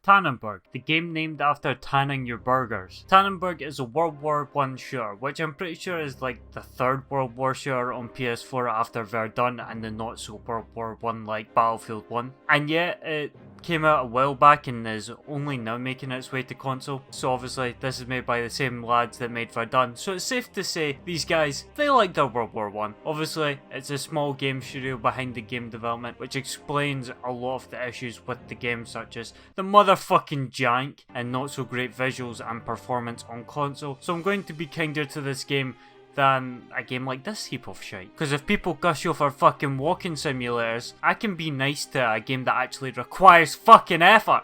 Tannenberg, the game named after tanning your burgers. Tannenberg is a World War I shooter, which I'm pretty sure is like the third World War shooter on PS4 after Verdun and the not so World War I like Battlefield 1. And yet it came out a while back and is only now making its way to console. So obviously this is made by the same lads that made Verdun. So it's safe to say these guys, they like their World War I. Obviously it's a small game studio behind the game development, which explains a lot of the issues with the game, such as the motherfucking jank and not so great visuals and performance on console. So I'm going to be kinder to this game than a game like this heap of shite. Because if people gush over fucking walking simulators, I can be nice to a game that actually requires fucking effort.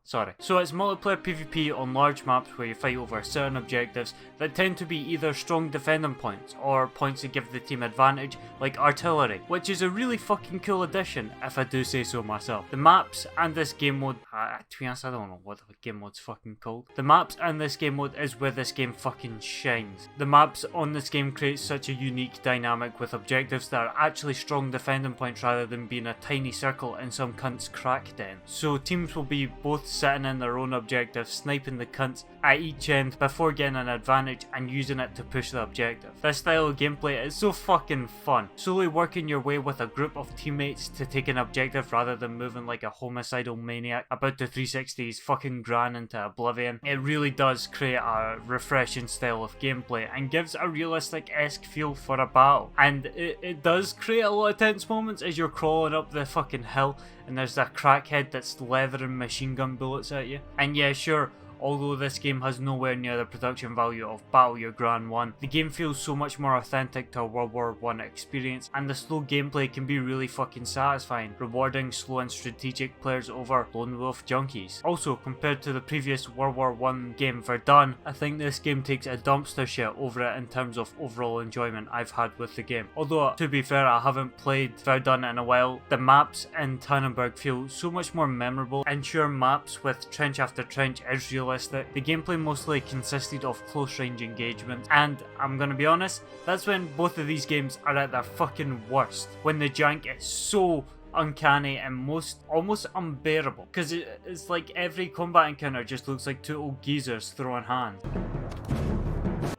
Sorry. So it's multiplayer PvP on large maps where you fight over certain objectives that tend to be either strong defending points or points that give the team advantage, like artillery, which is a really fucking cool addition if I do say so myself. The maps and this game mode, to be honest I don't know what the game mode's fucking called. The maps and this game mode is where this game fucking shines. The maps on this game create such a unique dynamic with objectives that are actually strong defending points rather than being a tiny circle in some cunt's crack den. So teams will be both sitting in their own objective, sniping the cunts at each end before getting an advantage and using it to push the objective. This style of gameplay is so fucking fun. Slowly working your way with a group of teammates to take an objective rather than moving like a homicidal maniac about to 360 his fucking gran into oblivion. It really does create a refreshing style of gameplay and gives a realistic-esque feel for a battle. And it does create a lot of tense moments as you're crawling up the fucking hill and there's a crackhead that's leathering machine gun bullets at you. And yeah, sure, although this game has nowhere near the production value of Battle Your Gran 1, the game feels so much more authentic to a World War I experience, and the slow gameplay can be really fucking satisfying, rewarding slow and strategic players over lone wolf junkies. Also, compared to the previous World War I game Verdun, I think this game takes a dumpster shit over it in terms of overall enjoyment I've had with the game. Although, to be fair, I haven't played Verdun in a while, the maps in Tannenberg feel so much more memorable, and sure, maps with trench after trench is realistic. The gameplay mostly consisted of close range engagement, and I'm gonna be honest, that's when both of these games are at their fucking worst, when the jank is so uncanny and almost unbearable, because it's like every combat encounter just looks like two old geezers throwing hands.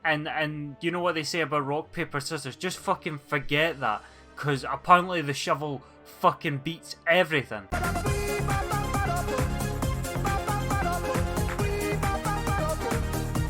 And you know what they say about rock, paper, scissors, just fucking forget that, because apparently the shovel fucking beats everything.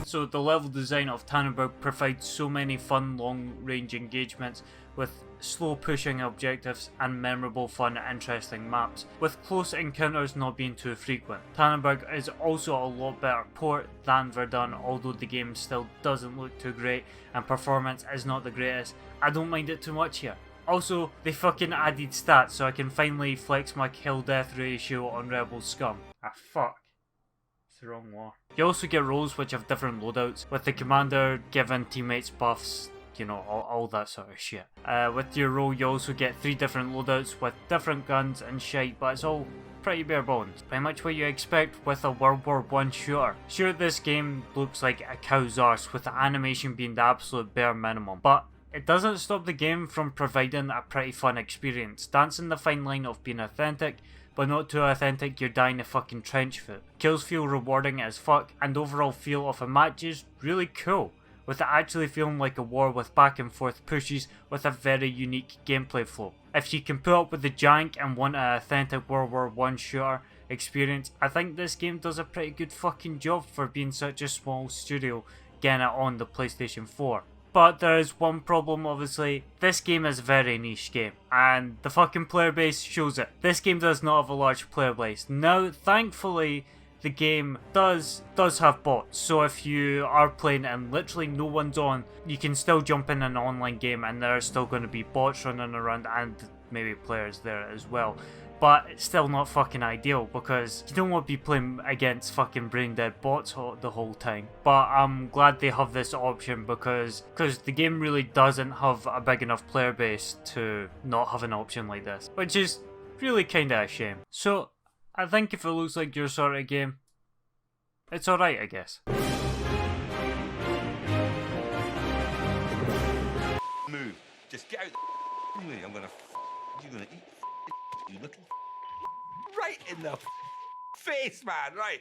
So the level design of Tannenberg provides so many fun long-range engagements with slow pushing objectives and memorable, fun, interesting maps, with close encounters not being too frequent. Tannenberg is also a lot better port than Verdun, although the game still doesn't look too great and performance is not the greatest. I don't mind it too much here. Also, they fucking added stats so I can finally flex my kill death ratio on Rebel Scum. Ah fuck. The wrong war. You also get roles which have different loadouts, with the commander giving teammates buffs, you know, all that sort of shit. With your role you also get 3 different loadouts with different guns and shite, but it's all pretty bare bones. Pretty much what you expect with a World War I shooter. Sure, this game looks like a cow's arse, with the animation being the absolute bare minimum, but it doesn't stop the game from providing a pretty fun experience, dancing the fine line of being authentic, but not too authentic you're dying a fucking trench foot. Kills feel rewarding as fuck, and overall feel of a match is really cool, with it actually feeling like a war with back and forth pushes with a very unique gameplay flow. If you can put up with the jank and want an authentic World War I shooter experience, I think this game does a pretty good fucking job for being such a small studio getting it on the PlayStation 4. But there is one problem, obviously. This game is a very niche game, and the fucking player base shows it. This game does not have a large player base. Now, thankfully, the game does have bots, so if you are playing and literally no one's on, you can still jump in an online game and there are still going to be bots running around and maybe players there as well. But it's still not fucking ideal, because you don't want to be playing against fucking brain dead bots the whole time. But I'm glad they have this option, because the game really doesn't have a big enough player base to not have an option like this, which is really kinda a shame. So I think if it looks like your sort of game, it's alright, I guess. Move. Just get out the way. I'm gonna you're gonna eat you looking right in the face, man. Right.